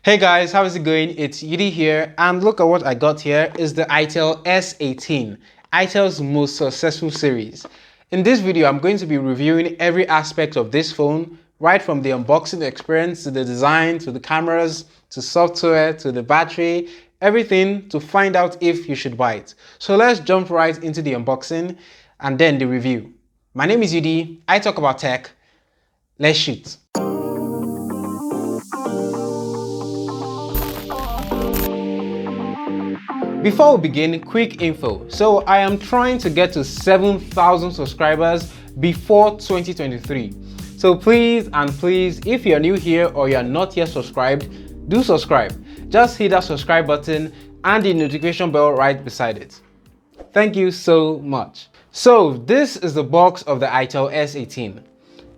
Hey guys, how is it going? It's Yudi here, and look at what I got here is the itel S18, Itel's most successful series. In this video, I'm going to be reviewing every aspect of this phone, right from the unboxing experience to the design, to the cameras, to software, to the battery, everything to find out if you should buy it. So let's jump right into the unboxing and then the review. My name is Yudi, I talk about tech. Let's shoot. Before we begin, quick info. So I am trying to get to 7,000 subscribers before 2023. So please and please, if you're new here or you're not yet subscribed, do subscribe. Just hit that subscribe button and the notification bell right beside it. Thank you so much. So this is the box of the itel S18.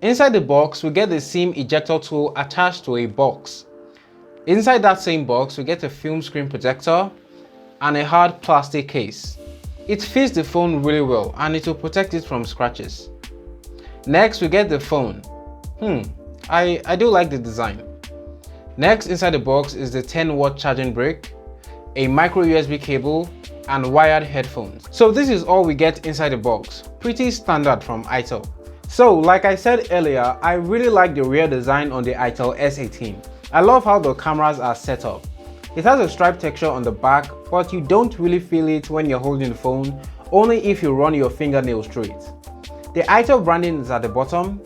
Inside the box, we get the SIM ejector tool attached to a box. Inside that same box, we get a film screen protector and a hard plastic case. It fits the phone really well and it will protect it from scratches. Next, we get the phone. I do like the design. Next, inside the box is the 10-watt charging brick, a micro USB cable, and wired headphones. So this is all we get inside the box. Pretty standard from itel. So like I said earlier, I really like the rear design on the itel S18. I love how the cameras are set up. It has a stripe texture on the back, but you don't really feel it when you're holding the phone, only if you run your fingernails through it. The itel branding is at the bottom.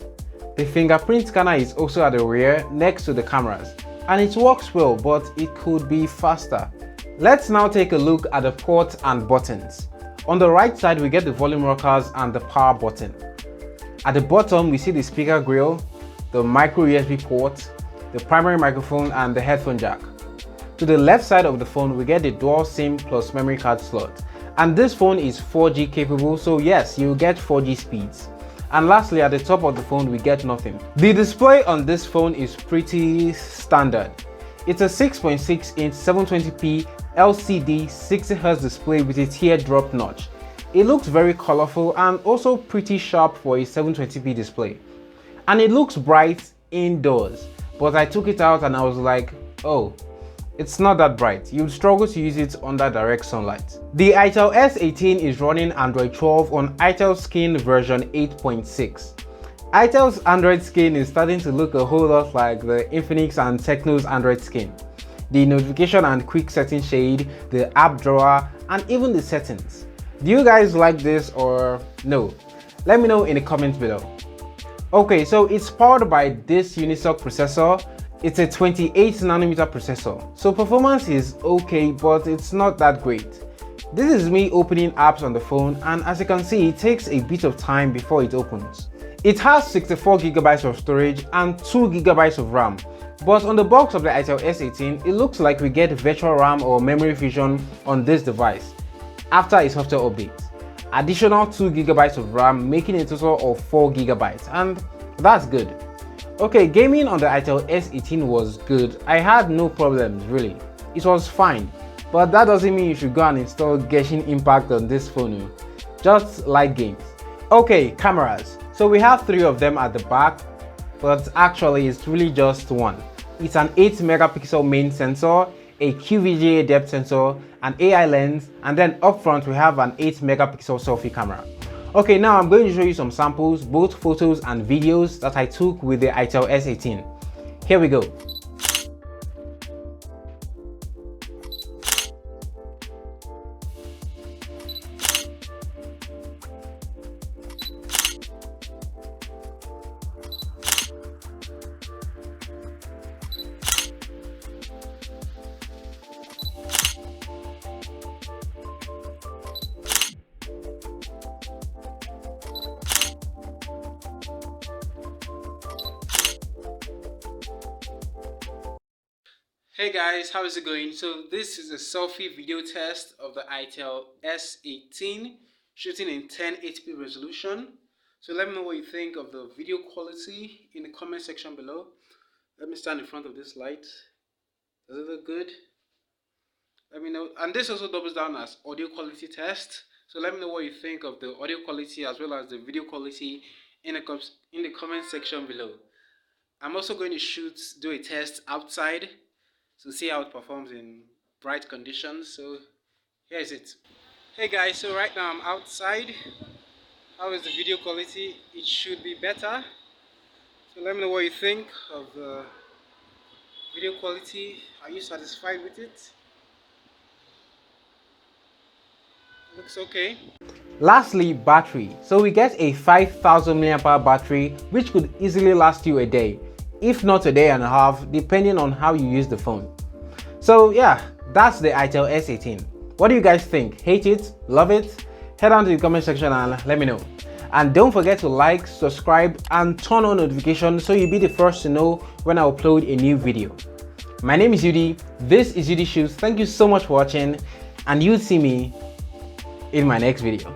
The fingerprint scanner is also at the rear next to the cameras, and it works well, but it could be faster. Let's now take a look at the ports and buttons. On the right side, we get the volume rockers and the power button. At the bottom, we see the speaker grill, the micro USB port, the primary microphone, and the headphone jack. To the left side of the phone, we get the dual SIM plus memory card slot. And this phone is 4G capable, so yes, you'll get 4G speeds. And lastly, at the top of the phone, we get nothing. The display on this phone is pretty standard. It's a 6.6-inch 720p LCD 60Hz display with a teardrop notch. It looks very colorful and also pretty sharp for a 720p display. And it looks bright indoors, but I took it out and I was like, oh, it's not that bright. You'd struggle to use it under direct sunlight. The itel S18 is running Android 12 on itel Skin version 8.6. itel's Android Skin is starting to look a whole lot like the Infinix and Tecno's Android Skin. The notification and quick setting shade, the app drawer, and even the settings. Do you guys like this or no? Let me know in the comments below. Okay, so it's powered by this Unisoc processor. It's a 28nm processor, so performance is okay, but it's not that great. This is me opening apps on the phone, and as you can see, it takes a bit of time before it opens. It has 64GB of storage and 2GB of RAM, but on the box of the itel S18, it looks like we get virtual RAM or memory fusion on this device after a software update. Additional 2GB of RAM, making a total of 4GB, and that's good. Okay, gaming on the itel S18 was good. I had no problems really. It was fine, but that doesn't mean you should go and install Genshin Impact on this phone. Just like games. Okay, cameras. So we have 3 of them at the back, but actually it's really just one. It's an 8-megapixel main sensor, a QVGA depth sensor, an AI lens, and then up front we have an 8-megapixel selfie camera. Okay, now I'm going to show you some samples, both photos and videos that I took with the itel S18. Here we go. Hey guys, how is it going? So this is a selfie video test of the itel S18 shooting in 1080p resolution. So let me know what you think of the video quality in the comment section below. Let me stand in front of this light. Does it look good? Let me know. And this also doubles down as audio quality test. So let me know what you think of the audio quality as well as the video quality in the comment section below. I'm also going to do a test outside. to see how it performs in bright conditions. So here is it. Hey guys, so right now I'm outside. How is the video quality? It should be better. So let me know what you think of the video quality. Are you satisfied with it? Looks okay. Lastly, battery. So we get a 5000 mAh battery, which could easily last you a day, if not a day and a half, depending on how you use the phone. So yeah, that's the itel S18. What do you guys think? Hate it? Love it? Head down to the comment section and let me know. And don't forget to like, subscribe, and turn on notifications so you'll be the first to know when I upload a new video. My name is Yudi. This is Yudi Shoes. Thank you so much for watching, and you'll see me in my next video.